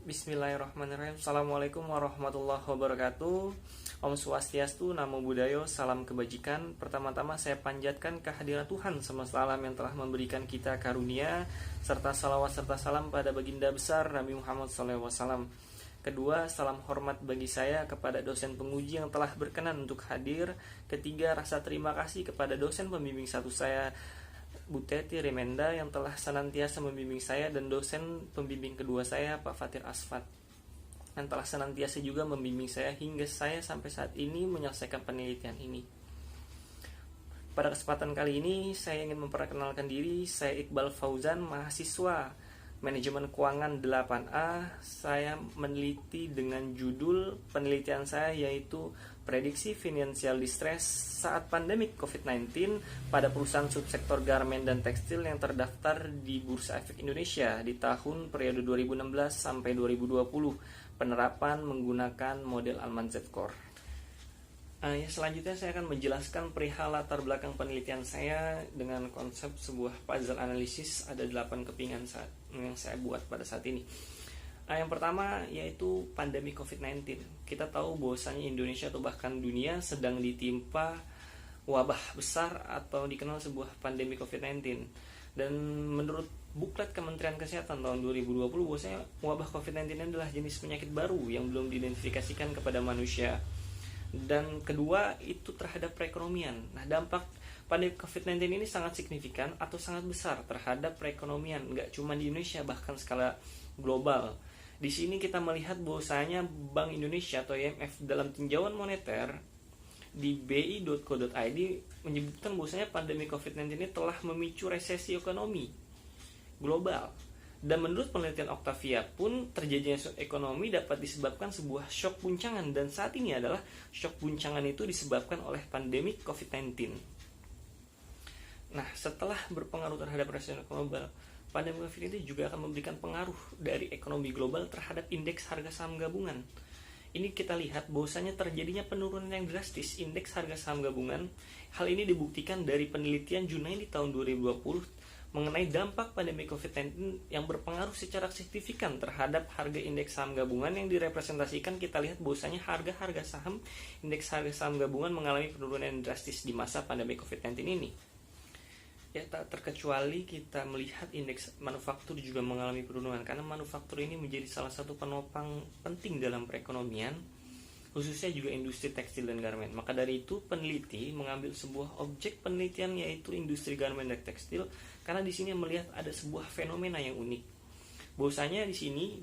Bismillahirrahmanirrahim. Assalamualaikum warahmatullahi wabarakatuh. Om Swastiastu, Namo Buddhaya, salam kebajikan. Pertama-tama saya panjatkan kehadiran Tuhan semesta alam yang telah memberikan kita karunia, serta salawat serta salam pada baginda besar Nabi Muhammad SAW. Kedua, salam hormat bagi saya kepada dosen penguji yang telah berkenan untuk hadir. Ketiga, rasa terima kasih kepada dosen pembimbing satu saya, Bu Teti Remenda, yang telah senantiasa membimbing saya, dan dosen pembimbing kedua saya, Pak Fatir Asfat, yang telah senantiasa juga membimbing saya hingga saya sampai saat ini menyelesaikan penelitian ini. Pada kesempatan kali ini saya ingin memperkenalkan diri. Saya Iqbal Fauzan, mahasiswa Manajemen Keuangan 8A. Saya meneliti dengan judul penelitian saya yaitu prediksi financial distress saat pandemik COVID-19 pada perusahaan subsektor garment dan tekstil yang terdaftar di Bursa Efek Indonesia di tahun periode 2016 sampai 2020, penerapan menggunakan model Alman Z-Core. Selanjutnya saya akan menjelaskan perihal latar belakang penelitian saya dengan konsep sebuah puzzle analisis. Ada 8 kepingan yang saya buat pada saat ini. Yang pertama yaitu pandemi COVID-19. Kita tahu bahwasanya Indonesia atau bahkan dunia sedang ditimpa wabah besar atau dikenal sebuah pandemi COVID-19. Dan menurut buklet Kementerian Kesehatan tahun 2020, bahwasanya wabah COVID-19 adalah jenis penyakit baru yang belum diidentifikasikan kepada manusia. Dan kedua itu terhadap perekonomian. Nah, dampak pandemi COVID-19 ini sangat signifikan atau sangat besar terhadap perekonomian, nggak cuma di Indonesia, bahkan skala global. Di sini kita melihat bahwasanya Bank Indonesia atau IMF dalam tinjauan moneter di bi.co.id menyebutkan bahwasanya pandemi COVID-19 ini telah memicu resesi ekonomi global. Dan menurut penelitian Octavia pun, terjadinya shock ekonomi dapat disebabkan sebuah shock guncangan, dan saat ini adalah shock guncangan itu disebabkan oleh pandemi COVID-19. Nah, setelah berpengaruh terhadap resesi global, pandemi COVID-19 juga akan memberikan pengaruh dari ekonomi global terhadap indeks harga saham gabungan. Ini kita lihat bahwasanya terjadinya penurunan yang drastis indeks harga saham gabungan. Hal ini dibuktikan dari penelitian Junaidi tahun 2020 mengenai dampak pandemi COVID-19 yang berpengaruh secara signifikan terhadap harga indeks saham gabungan yang direpresentasikan. Kita lihat bahwasanya harga-harga saham, indeks harga saham gabungan mengalami penurunan yang drastis di masa pandemi COVID-19 ini. Ya, tak terkecuali kita melihat indeks manufaktur juga mengalami penurunan, karena manufaktur ini menjadi salah satu penopang penting dalam perekonomian, khususnya juga industri tekstil dan garment. Maka dari itu peneliti mengambil sebuah objek penelitian yaitu industri garment dan tekstil, karena di sini melihat ada sebuah fenomena yang unik. Bahwasanya di sini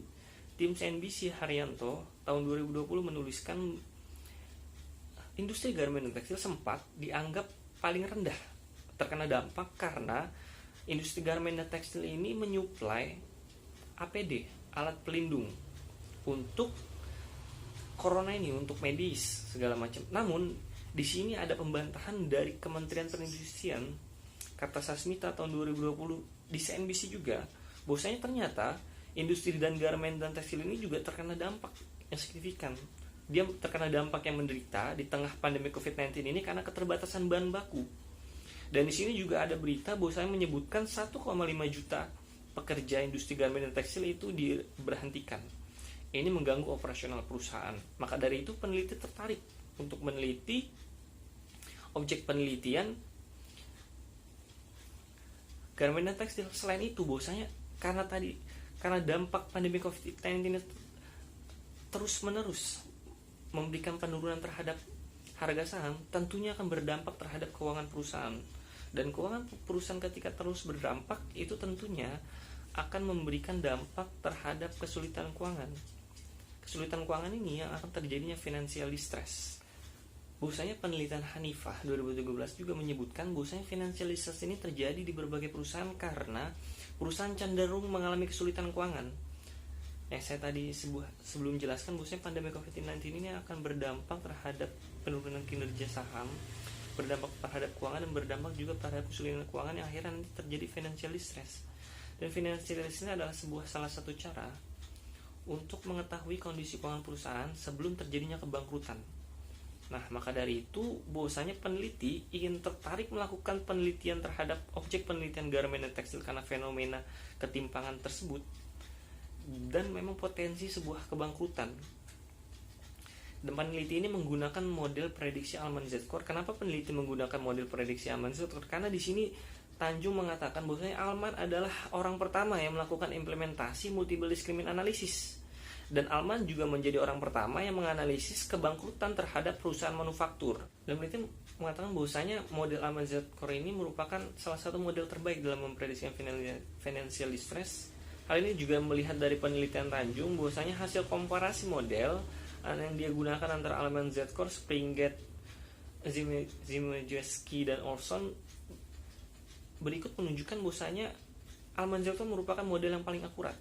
tim CNBC Haryanto tahun 2020 menuliskan industri garment dan tekstil sempat dianggap paling rendah terkena dampak karena industri garment dan tekstil ini menyuplai APD, alat pelindung untuk corona ini, untuk medis segala macam. Namun di sini ada pembantahan dari Kementerian Perindustrian, Kartasasmita tahun 2020 di CNBC juga, bahwasanya ternyata industri dan garment dan tekstil ini juga terkena dampak yang signifikan. Dia terkena dampak yang menderita di tengah pandemi COVID-19 ini karena keterbatasan bahan baku. Dan di sini juga ada berita bahwasanya menyebutkan 1,5 juta pekerja industri garment dan tekstil itu diberhentikan. Ini mengganggu operasional perusahaan. Maka dari itu peneliti tertarik untuk meneliti objek penelitian garment dan tekstil. Selain itu bahwasanya karena dampak pandemi COVID-19 terus menerus memberikan penurunan terhadap harga saham, tentunya akan berdampak terhadap keuangan perusahaan. Dan keuangan perusahaan ketika terus berdampak itu tentunya akan memberikan dampak terhadap kesulitan keuangan. Kesulitan keuangan ini yang akan terjadinya financial distress. Bahwasanya penelitian Hanifah 2013 juga menyebutkan bahwasanya financial distress ini terjadi di berbagai perusahaan karena perusahaan cenderung mengalami kesulitan keuangan. Yang saya tadi sebelum jelaskan bahwasanya pandemi COVID-19 ini akan berdampak terhadap penurunan kinerja saham, berdampak terhadap keuangan, dan berdampak juga terhadap kesulitan keuangan yang akhirnya nanti terjadi financial distress. Dan financial distress ini adalah salah satu cara untuk mengetahui kondisi keuangan perusahaan sebelum terjadinya kebangkrutan. Nah, maka dari itu bahwasanya peneliti ingin tertarik melakukan penelitian terhadap objek penelitian garment dan tekstil karena fenomena ketimpangan tersebut. dan memang potensi sebuah kebangkrutan. Dan peneliti ini menggunakan model prediksi Alman Z-Core. Kenapa peneliti menggunakan model prediksi Alman Z-Core? Karena di sini Tanjung mengatakan bahwasanya Alman adalah orang pertama yang melakukan implementasi multiple discriminant analysis. Dan Alman juga menjadi orang pertama yang menganalisis kebangkrutan terhadap perusahaan manufaktur. Dan peneliti mengatakan bahwasanya model Alman Z-Core ini merupakan salah satu model terbaik dalam memprediksi financial distress. Hal ini juga melihat dari penelitian Tanjung bahwasanya hasil komparasi model yang dia gunakan antara Alman Z-Core, Springate, Zimejewski, dan Olson berikut menunjukkan bahwasanya Alman Z-Core merupakan model yang paling akurat.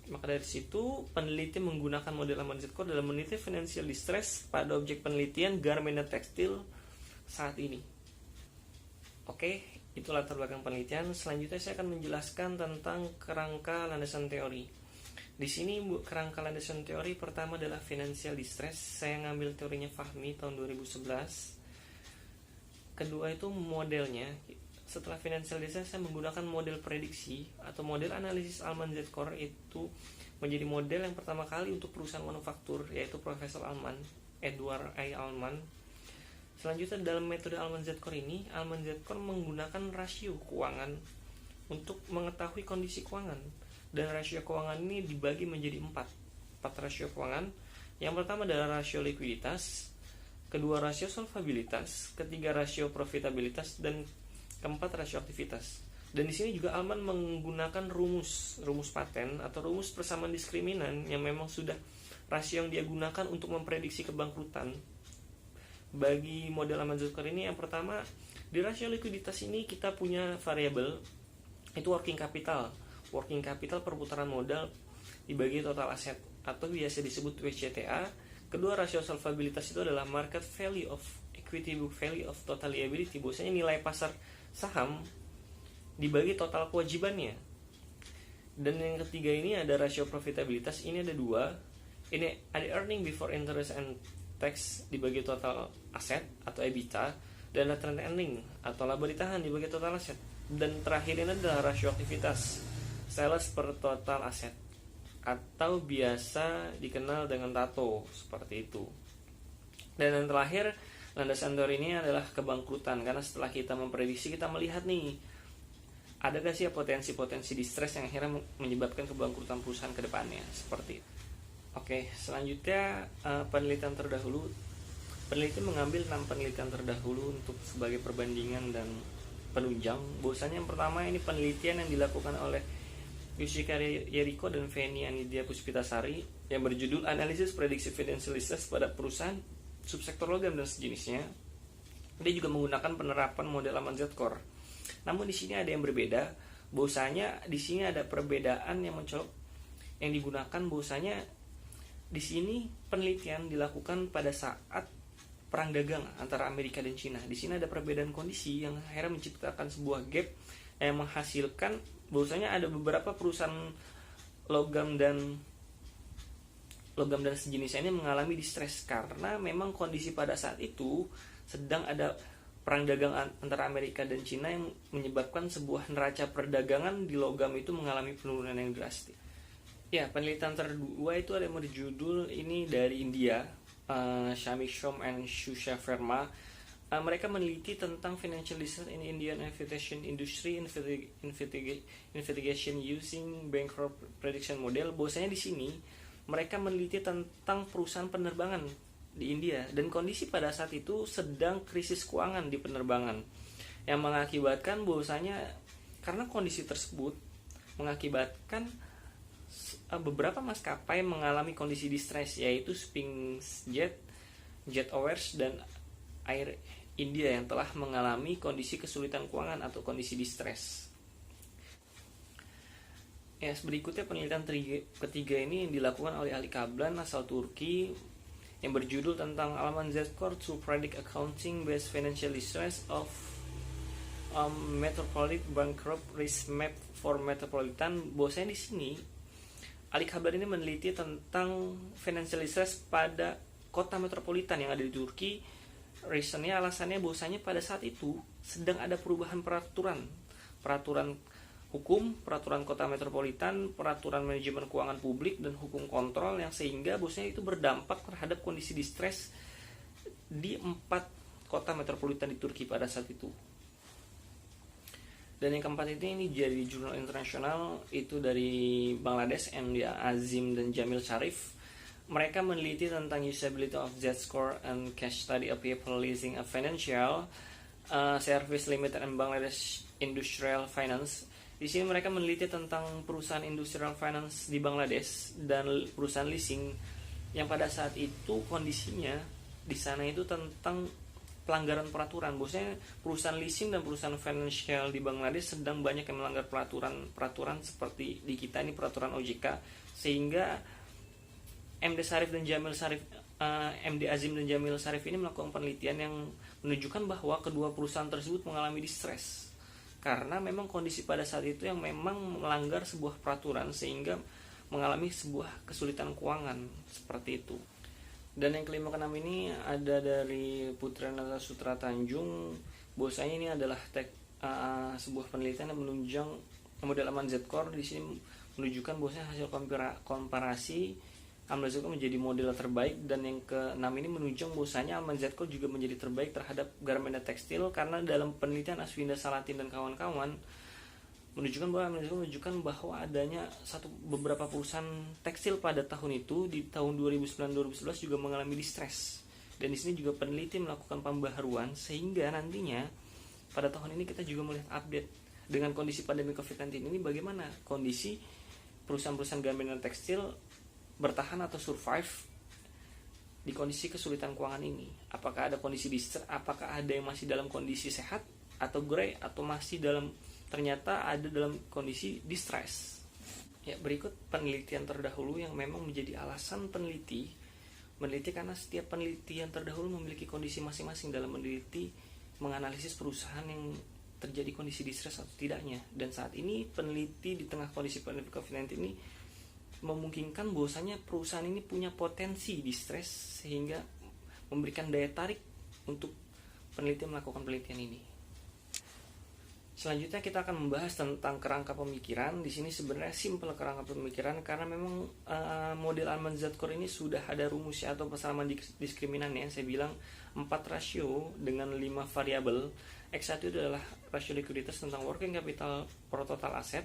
Maka dari situ peneliti menggunakan model Alman Z-Core dalam meneliti financial distress pada objek penelitian garment dan tekstil saat ini. Oke, itu latar belakang penelitian. Selanjutnya saya akan menjelaskan tentang kerangka landasan teori. Di sini kerangka landasan teori pertama adalah financial distress. Saya ngambil teorinya Fahmi tahun 2011. Kedua itu modelnya. Setelah financial distress saya menggunakan model prediksi atau model analisis Alman Z-Core, itu menjadi model yang pertama kali untuk perusahaan manufaktur, yaitu Profesor Alman, Edward A. Alman. Selanjutnya dalam metode Alman Z-Core ini, Alman Z-Core menggunakan rasio keuangan untuk mengetahui kondisi keuangan. Dan rasio keuangan ini dibagi menjadi 4 rasio keuangan. Yang pertama adalah rasio likuiditas, kedua rasio solvabilitas, ketiga rasio profitabilitas, dan keempat rasio aktivitas. Dan di sini juga Alman menggunakan rumus paten atau rumus persamaan diskriminan yang memang sudah rasio yang dia gunakan untuk memprediksi kebangkrutan. Bagi model Alman Z-Core ini, yang pertama di rasio likuiditas ini kita punya variabel itu working capital. Working capital perputaran modal dibagi total aset atau biasa disebut WCTA. Kedua rasio solvabilitas itu adalah market value of equity book value of total liability. Biasanya nilai pasar saham dibagi total kewajibannya. Dan yang ketiga ini ada rasio profitabilitas. Ini ada 2. Ini ada earning before interest and tax dibagi total aset atau EBITDA, dan ada trend earning atau laba ditahan dibagi total aset. Dan terakhir ini adalah rasio aktivitas, sales per total aset, atau biasa dikenal dengan TATO, seperti itu. Dan yang terakhir, landasan teori ini adalah kebangkrutan, karena setelah kita memprediksi, kita melihat nih, adakah sih potensi-potensi distress yang akhirnya menyebabkan kebangkrutan perusahaan ke depannya, seperti itu. Oke, selanjutnya penelitian terdahulu. Peneliti mengambil 6 penelitian terdahulu untuk sebagai perbandingan dan penunjang. Bahwasanya yang pertama ini penelitian yang dilakukan oleh Yoshika Yeriko dan Feni Anidia Puspitasari yang berjudul Analisis Prediksi Financial Distress pada Perusahaan Subsektor Logam dan sejenisnya. Dia juga menggunakan penerapan model Alman Z-Core. Namun di sini ada yang berbeda. Bahwasanya di sini ada perbedaan yang mencolok yang digunakan. Bahwasanya di sini penelitian dilakukan pada saat perang dagang antara Amerika dan Cina. Di sini ada perbedaan kondisi yang akhirnya menciptakan sebuah gap yang menghasilkan bahwasanya ada beberapa perusahaan logam dan sejenisnya ini mengalami distress karena memang kondisi pada saat itu sedang ada perang dagang antara Amerika dan Cina yang menyebabkan sebuah neraca perdagangan di logam itu mengalami penurunan yang drastis. Ya, penelitian kedua itu ada yang berjudul ini dari India, Shami Shom and Shusha Verma. Mereka meneliti tentang financial distress in Indian aviation industry investigation using bankrupt prediction model. Bahwasanya di sini mereka meneliti tentang perusahaan penerbangan di India dan kondisi pada saat itu sedang krisis keuangan di penerbangan yang mengakibatkan bahwasanya karena kondisi tersebut mengakibatkan beberapa maskapai mengalami kondisi distress, yaitu SpiceJet, JetAirways, dan Air India yang telah mengalami kondisi kesulitan keuangan atau kondisi distress. Ya, berikutnya penelitian ketiga ini yang dilakukan oleh Ali Kaplan asal Turki yang berjudul tentang Alman Z-Core to Predict Accounting Based Financial Distress of Metropolitan Bankrupt Risk Map for Metropolitan. Bahwasanya di sini Ali Kaplan ini meneliti tentang financial distress pada kota metropolitan yang ada di Turki. Reasonnya, alasannya bahwasanya pada saat itu sedang ada perubahan peraturan hukum, peraturan kota metropolitan, peraturan manajemen keuangan publik, dan hukum kontrol yang sehingga bosnya itu berdampak terhadap kondisi distres di 4 kota metropolitan di Turki pada saat itu. Dan yang keempat ini jadi jurnal internasional itu dari Bangladesh, MD Azim dan Jamil Sharif. Mereka meneliti tentang usability of Z-score and case study of people leasing a financial service limited in Bangladesh industrial finance. Di sini mereka meneliti tentang perusahaan industrial finance di Bangladesh dan perusahaan leasing yang pada saat itu kondisinya di sana itu tentang pelanggaran peraturan. Bosnya perusahaan leasing dan perusahaan financial di Bangladesh sedang banyak yang melanggar peraturan seperti di kita ini peraturan OJK, sehingga MD Azim dan Jamil Sharif ini melakukan penelitian yang menunjukkan bahwa kedua perusahaan tersebut mengalami distress karena memang kondisi pada saat itu yang memang melanggar sebuah peraturan sehingga mengalami sebuah kesulitan keuangan seperti itu. Dan yang kelima keenam ini ada dari Putranata Sutra Tanjung. Bahwasanya ini adalah sebuah penelitian yang menunjang model aman Z-Core. Di sini menunjukkan bahwasanya hasil komparasi Alman Z-Core menjadi model terbaik, dan yang keenam ini menunjang bahwasanya Alman Z-Core juga menjadi terbaik terhadap garmen dan tekstil karena dalam penelitian Aswinda Salatin dan kawan-kawan menunjukkan bahwa adanya beberapa perusahaan tekstil pada tahun itu di tahun 2009-2011 juga mengalami distress. Dan di sini juga peneliti melakukan pembaharuan sehingga nantinya pada tahun ini kita juga melihat update dengan kondisi pandemi COVID-19 ini bagaimana kondisi perusahaan-perusahaan garmen dan tekstil bertahan atau survive di kondisi kesulitan keuangan ini. Apakah ada kondisi distress, apakah ada yang masih dalam kondisi sehat atau gray, atau masih ternyata ada dalam kondisi distress. Ya, berikut penelitian terdahulu yang memang menjadi alasan meneliti karena setiap penelitian terdahulu memiliki kondisi masing-masing dalam meneliti menganalisis perusahaan yang terjadi kondisi distress atau tidaknya. Dan saat ini peneliti di tengah kondisi pandemi COVID-19 ini memungkinkan bahwasanya perusahaan ini punya potensi distress sehingga memberikan daya tarik untuk peneliti melakukan penelitian ini. Selanjutnya kita akan membahas tentang kerangka pemikiran. Di sini sebenarnya simple kerangka pemikiran karena memang model Alman Z-Core ini sudah ada rumusnya atau persamaan diskriminannya. Saya bilang 4 rasio dengan 5 variabel. X1 itu adalah rasio likuiditas tentang working capital per total aset.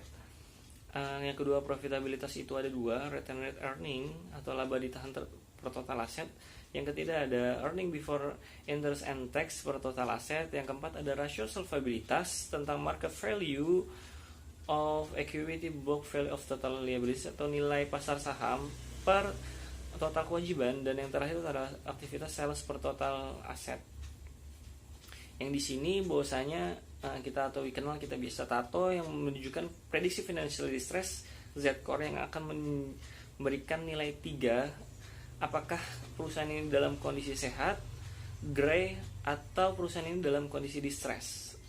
Yang kedua profitabilitas itu ada 2, return rate earning atau laba ditahan per total aset. Yang ketiga ada earning before interest and tax per total aset. Yang keempat ada rasio solvabilitas tentang market value of equity book value of total liabilities atau nilai pasar saham per total kewajiban. Dan yang terakhir adalah aktivitas sales per total aset. Yang di sini bahwasanya kita bisa tato yang menunjukkan prediksi financial distress Z-Core yang akan memberikan nilai 3. Apakah perusahaan ini dalam kondisi sehat, gray, atau perusahaan ini dalam kondisi distress.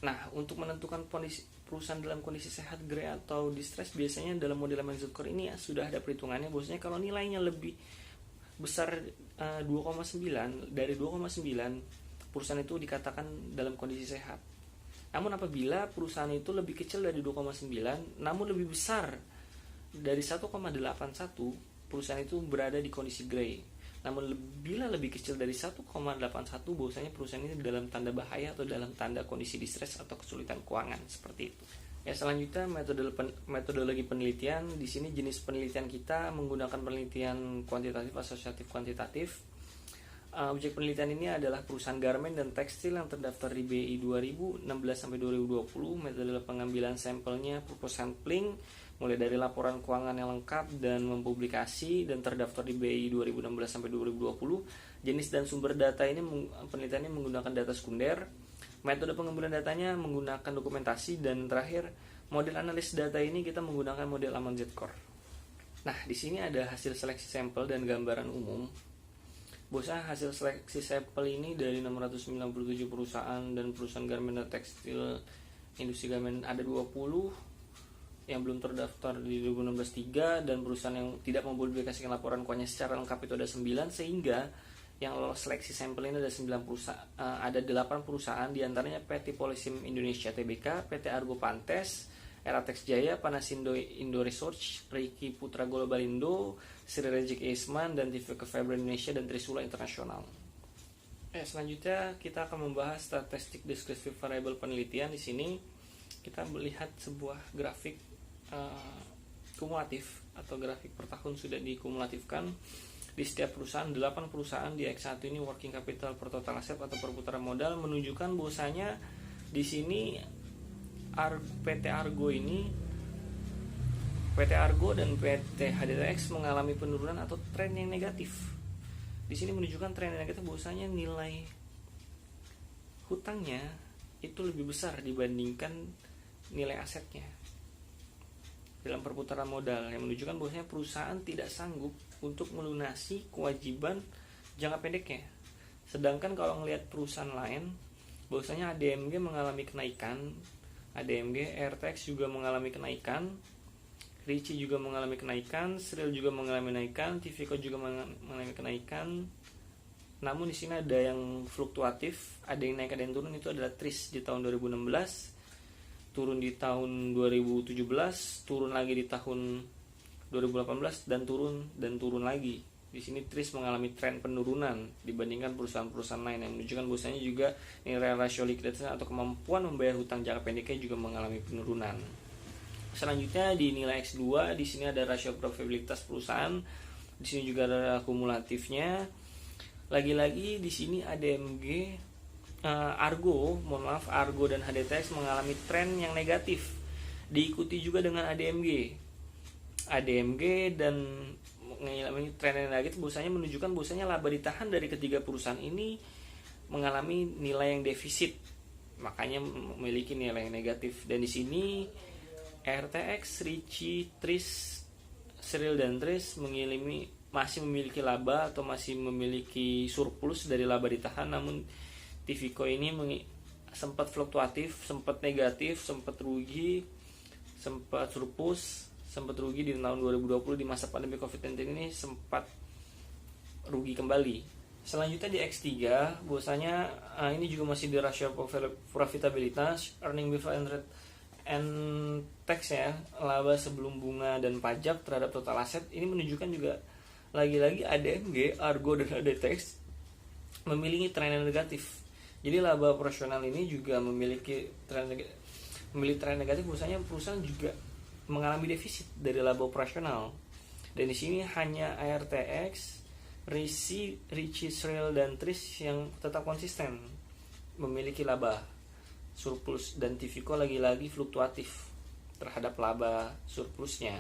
Nah, untuk menentukan perusahaan dalam kondisi sehat, gray, atau distress biasanya dalam model Z-Core ini sudah ada perhitungannya. Bahwasanya kalau nilainya lebih besar 2,9 dari 2,9 perusahaan itu dikatakan dalam kondisi sehat. Namun apabila perusahaan itu lebih kecil dari 2,9 namun lebih besar dari 1,81, perusahaan itu berada di kondisi gray. Namun bila lebih kecil dari 1,81, bahwasanya perusahaan ini dalam tanda bahaya atau dalam tanda kondisi distress atau kesulitan keuangan seperti itu. Ya, selanjutnya metodologi penelitian. Di sini jenis penelitian kita menggunakan penelitian kuantitatif, asosiatif, kuantitatif. Objek penelitian ini adalah perusahaan garmen dan tekstil yang terdaftar di BI 2016 sampai 2020. Metode pengambilan sampelnya purpose sampling, mulai dari laporan keuangan yang lengkap dan mempublikasi dan terdaftar di BI 2016 sampai 2020. Jenis dan sumber data ini penelitiannya menggunakan data sekunder. Metode pengambilan datanya menggunakan dokumentasi, dan terakhir model analis data ini kita menggunakan model Alman Z-Core. Nah, di sini ada hasil seleksi sampel dan gambaran umum. Bahwasanya hasil seleksi sampel ini dari 697 perusahaan dan perusahaan garmen dan tekstil industri garmen ada 20 yang belum terdaftar di 2016 3, dan perusahaan yang tidak mempublikasikan laporan keuangannya secara lengkap itu ada 9, sehingga yang lolos seleksi sampel ini ada 9 perusahaan, ada 8 perusahaan diantaranya PT Polisim Indonesia Tbk, PT Argo Pantes, Eratex Jaya, Panasindo Indo Research, Ricky Putra Globalindo, Sri Rejeki Isman, dan Tiviko Fiber Indonesia, dan Trisula Internasional. Selanjutnya kita akan membahas statistik deskripsi variabel penelitian. Di sini kita melihat sebuah grafik kumulatif atau grafik per tahun sudah dikumulatifkan di setiap perusahaan. 8 perusahaan di X1 ini working capital per total aset atau perputaran modal menunjukkan bahwasanya di sini PT Argo dan PT HDTX mengalami penurunan atau tren yang negatif. Di sini menunjukkan tren yang negatif bahwasanya nilai hutangnya itu lebih besar dibandingkan nilai asetnya dalam perputaran modal, yang menunjukkan bahwasanya perusahaan tidak sanggup untuk melunasi kewajiban jangka pendeknya. Sedangkan kalau melihat perusahaan lain, bahwasanya ADMG mengalami kenaikan, ADMG, RTX juga mengalami kenaikan, Ricci juga mengalami kenaikan, Sril juga mengalami kenaikan, Tiviko juga mengalami kenaikan. Namun di sini ada yang fluktuatif, ada yang naik, ada yang turun. Itu adalah TRIS di tahun 2016, turun di tahun 2017, turun lagi di tahun 2018, dan turun lagi. Di sini TRIS mengalami tren penurunan dibandingkan perusahaan-perusahaan lain, yang menunjukkan bahwasanya juga nilai rasio likuiditas atau kemampuan membayar hutang jangka pendeknya juga mengalami penurunan. Selanjutnya di nilai X2, di sini ada rasio profitabilitas perusahaan. Di sini juga ada kumulatifnya. Lagi-lagi di sini ADMG, Argo dan HDTX mengalami tren yang negatif. Diikuti juga dengan ADMG dan mengalami tren yang negatif, bahwasanya menunjukkan bahwasanya laba ditahan dari ketiga perusahaan ini mengalami nilai yang defisit, makanya memiliki nilai yang negatif. Dan di sini RTX, Ricci, TRIS, Sril dan TRIS masih memiliki laba atau masih memiliki surplus dari laba ditahan. Namun Tiviko ini sempat fluktuatif, sempat negatif, sempat rugi, sempat surplus, sempat rugi di tahun 2020 di masa pandemi COVID-19 ini, sempat rugi kembali. Selanjutnya di X3, bahwasanya ini juga masih di rasio profitabilitas, earning before interest and tax ya, laba sebelum bunga dan pajak terhadap total aset. Ini menunjukkan juga lagi-lagi ADMG, Argo dan HDTX memiliki tren yang negatif. Jadi laba operasional ini juga memiliki tren negatif, bahwasanya perusahaan juga mengalami defisit dari laba operasional. Dan di sini hanya ARTX, Ricci, Sril dan TRIS yang tetap konsisten memiliki laba surplus, dan Tiviko lagi-lagi fluktuatif terhadap laba surplusnya.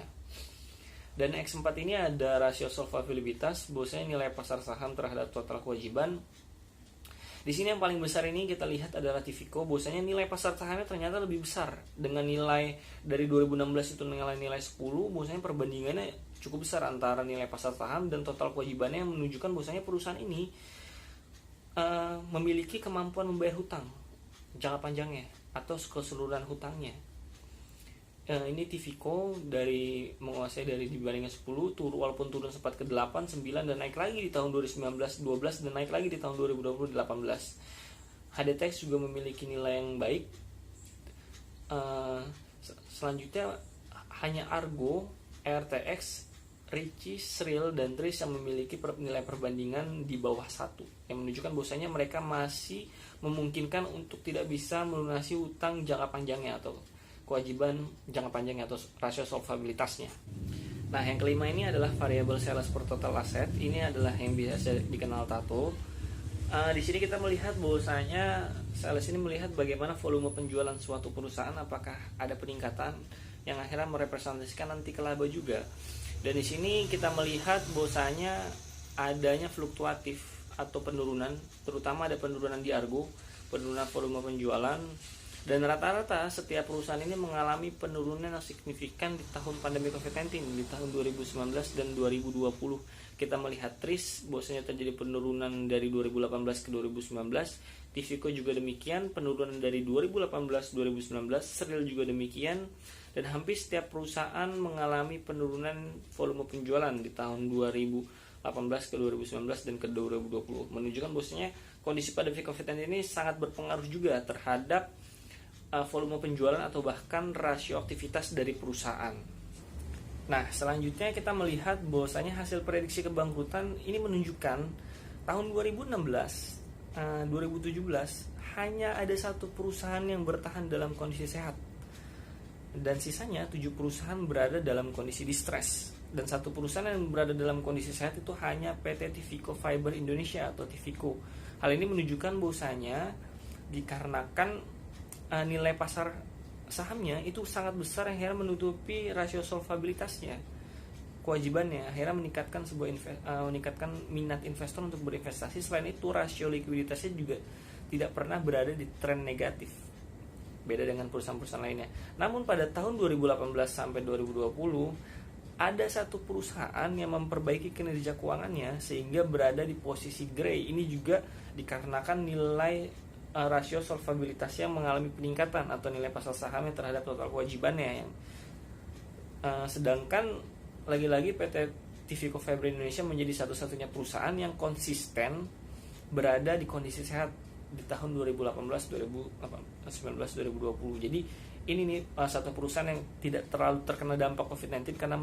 Dan X4 ini ada rasio solvabilitas, bahwasanya nilai pasar saham terhadap total kewajiban. Di sini yang paling besar ini kita lihat adalah Tiviko, bahwasanya nilai pasar sahamnya ternyata lebih besar dengan nilai dari 2016 itu nilai 10, bahwasanya perbandingannya cukup besar antara nilai pasar saham dan total kewajibannya, yang menunjukkan bahwasanya perusahaan ini memiliki kemampuan membayar hutang jangka panjangnya atau keseluruhan hutangnya. Ini Tiviko dari menguasai dari dibandingkan 10 walaupun turun sempat ke 8, 9 dan naik lagi di tahun 2019 12 dan naik lagi di tahun 2020 18. HDTX juga memiliki nilai yang baik. Selanjutnya hanya Argo, RTX, Ricci, Sril dan TRIS yang memiliki nilai perbandingan di bawah 1, yang menunjukkan bahwasanya mereka masih memungkinkan untuk tidak bisa melunasi utang jangka panjangnya atau kewajiban jangka panjangnya atau rasio solvabilitasnya. Nah, yang kelima ini adalah variabel sales per total aset. Ini adalah yang biasa dikenal TATO. Di sini kita melihat bahwasanya sales ini melihat bagaimana volume penjualan suatu perusahaan, apakah ada peningkatan yang akhirnya merepresentasikan nanti ke laba juga. Dan di sini kita melihat bahwasanya adanya fluktuatif atau penurunan, terutama ada penurunan di Argo, penurunan volume penjualan. Dan rata-rata setiap perusahaan ini mengalami penurunan yang signifikan di tahun pandemi COVID-19, di tahun 2019 dan 2020. Kita melihat TRIS bahwasanya terjadi penurunan dari 2018 ke 2019. Tiviko juga demikian, penurunan dari 2018-2019. Sril juga demikian. Dan hampir setiap perusahaan mengalami penurunan volume penjualan di tahun 2018 ke 2019 dan ke 2020. Menunjukkan bahwasanya kondisi pandemi COVID-19 ini sangat berpengaruh juga terhadap volume penjualan atau bahkan rasio aktivitas dari perusahaan. Nah, selanjutnya kita melihat bahwasanya hasil prediksi kebangkrutan ini menunjukkan tahun 2016, 2017 hanya ada satu perusahaan yang bertahan dalam kondisi sehat, dan sisanya 7 perusahaan berada dalam kondisi distress. Dan satu perusahaan yang berada dalam kondisi sehat itu hanya PT Tivico Fiber Indonesia atau Tivico. Hal ini menunjukkan bahwasanya dikarenakan nilai pasar sahamnya itu sangat besar yang akhirnya menutupi rasio solvabilitasnya, kewajibannya, akhirnya meningkatkan minat investor untuk berinvestasi. Selain itu rasio likuiditasnya juga tidak pernah berada di tren negatif, beda dengan perusahaan-perusahaan lainnya. Namun pada tahun 2018 sampai 2020 ada satu perusahaan yang memperbaiki kinerja keuangannya sehingga berada di posisi gray. Ini juga dikarenakan nilai rasio solvabilitasnya mengalami peningkatan atau nilai pasar sahamnya terhadap total kewajibannya. Sedangkan lagi-lagi PT Tivico Fiber Indonesia menjadi satu-satunya perusahaan yang konsisten berada di kondisi sehat di tahun 2018, 2019, 2020. Jadi ini nih satu perusahaan yang tidak terlalu terkena dampak COVID-19 karena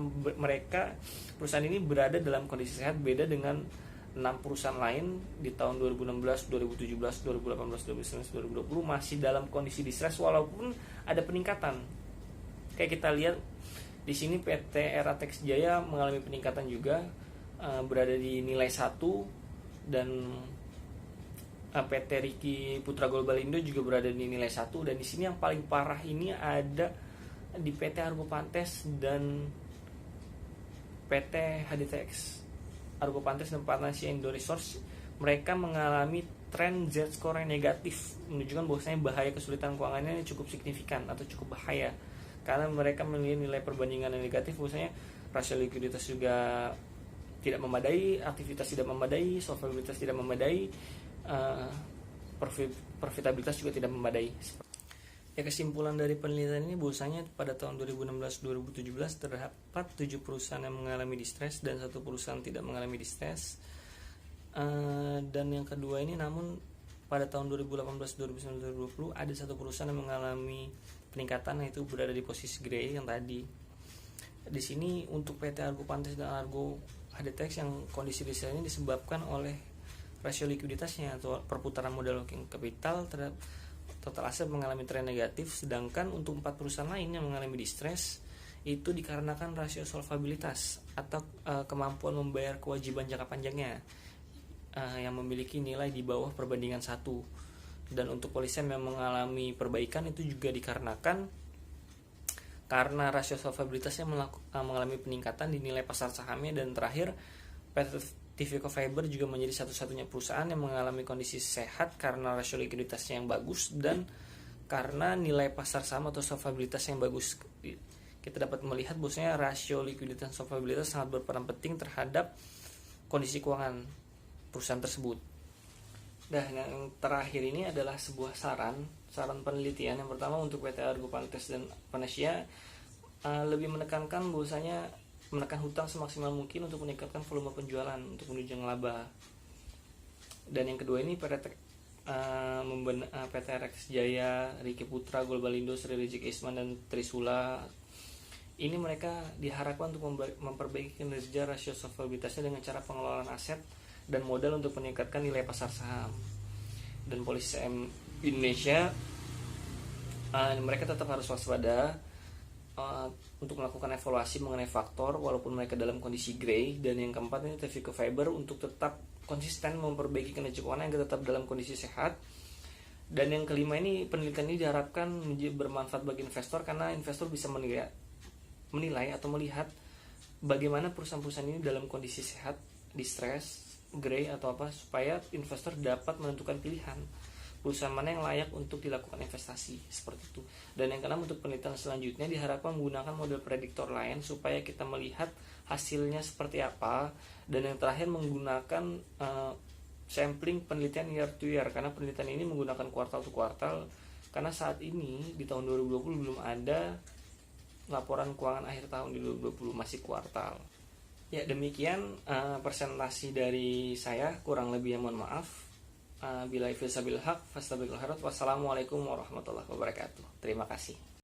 perusahaan ini berada dalam kondisi sehat, beda dengan 6 perusahaan lain di tahun 2016, 2017, 2018, 2019, 2020 masih dalam kondisi distress walaupun ada peningkatan. Kayak kita lihat di sini PT Eratex Jaya mengalami peningkatan juga, berada di nilai 1, dan PT Riki Putra Global Indo juga berada di nilai 1. Dan di sini yang paling parah ini ada di PT Argo Pantes dan PT HDTX. Argo Pantes dan Panacea Indo Resource, mereka mengalami tren Z-score yang negatif, menunjukkan bahwasanya bahaya kesulitan keuangannya cukup signifikan atau cukup bahaya karena mereka memiliki nilai perbandingan yang negatif. Bahwasanya rasio likuiditas juga tidak memadai, aktivitas tidak memadai, solvabilitas tidak memadai, profitabilitas juga tidak memadai. Ya, kesimpulan dari penelitian ini bahwasanya pada tahun 2016-2017 terdapat 7 perusahaan yang mengalami distress dan 1 perusahaan tidak mengalami distress. Dan yang kedua ini, namun pada tahun 2018-2019-2020 ada 1 perusahaan yang mengalami peningkatan, yaitu berada di posisi gray yang tadi. Di sini untuk PT Argo Pantes dan Argo HDTX yang kondisi distress ini disebabkan oleh rasio likuiditasnya atau perputaran modal working capital terhadap total aset mengalami tren negatif. Sedangkan untuk 4 perusahaan lain yang mengalami distress itu dikarenakan rasio solvabilitas atau kemampuan membayar kewajiban jangka panjangnya yang memiliki nilai di bawah perbandingan 1. Dan untuk Polisem yang mengalami perbaikan itu juga dikarenakan karena rasio solvabilitasnya mengalami peningkatan di nilai pasar sahamnya. Dan terakhir, PT Tivico Fiber juga menjadi satu-satunya perusahaan yang mengalami kondisi sehat karena rasio likuiditasnya yang bagus dan karena nilai pasar saham atau solvabilitas yang bagus. Kita dapat melihat bahwasanya rasio likuiditas dan solvabilitas sangat berperan penting terhadap kondisi keuangan perusahaan tersebut. Nah, yang terakhir ini adalah sebuah saran penelitian. Yang pertama untuk PT Argo Pantes dan Panacea lebih menekankan bahwasanya menekan hutang semaksimal mungkin untuk meningkatkan volume penjualan untuk menunjang laba. Dan yang kedua ini PT Eratex Jaya, Riki Putra Global Indo, Sri Rizky Isman dan Trisula. Ini mereka diharapkan untuk memperbaiki kinerja rasio solvabilitasnya dengan cara pengelolaan aset dan modal untuk meningkatkan nilai pasar saham. Dan Polisem Indonesia, mereka tetap harus waspada untuk melakukan evaluasi mengenai faktor walaupun mereka dalam kondisi gray. Dan yang keempat ini Tivico Fiber untuk tetap konsisten memperbaiki kinerja keuangan yang tetap dalam kondisi sehat. Dan yang kelima ini, penelitian ini diharapkan bermanfaat bagi investor karena investor bisa menilai atau melihat bagaimana perusahaan-perusahaan ini dalam kondisi sehat, distress, gray atau apa, supaya investor dapat menentukan pilihan perusahaan mana yang layak untuk dilakukan investasi, seperti itu. Dan yang keenam, untuk penelitian selanjutnya diharapkan menggunakan model prediktor lain supaya kita melihat hasilnya seperti apa. Dan yang terakhir menggunakan sampling penelitian year to year, karena penelitian ini menggunakan kuartal to kuartal, karena saat ini di tahun 2020 belum ada laporan keuangan akhir tahun di 2020, masih kuartal. Ya, demikian presentasi dari saya, kurang lebih mohon maaf. Bila fisabil haq fastabiqul khairat. Wassalamualaikum warahmatullahi wabarakatuh. Terima kasih.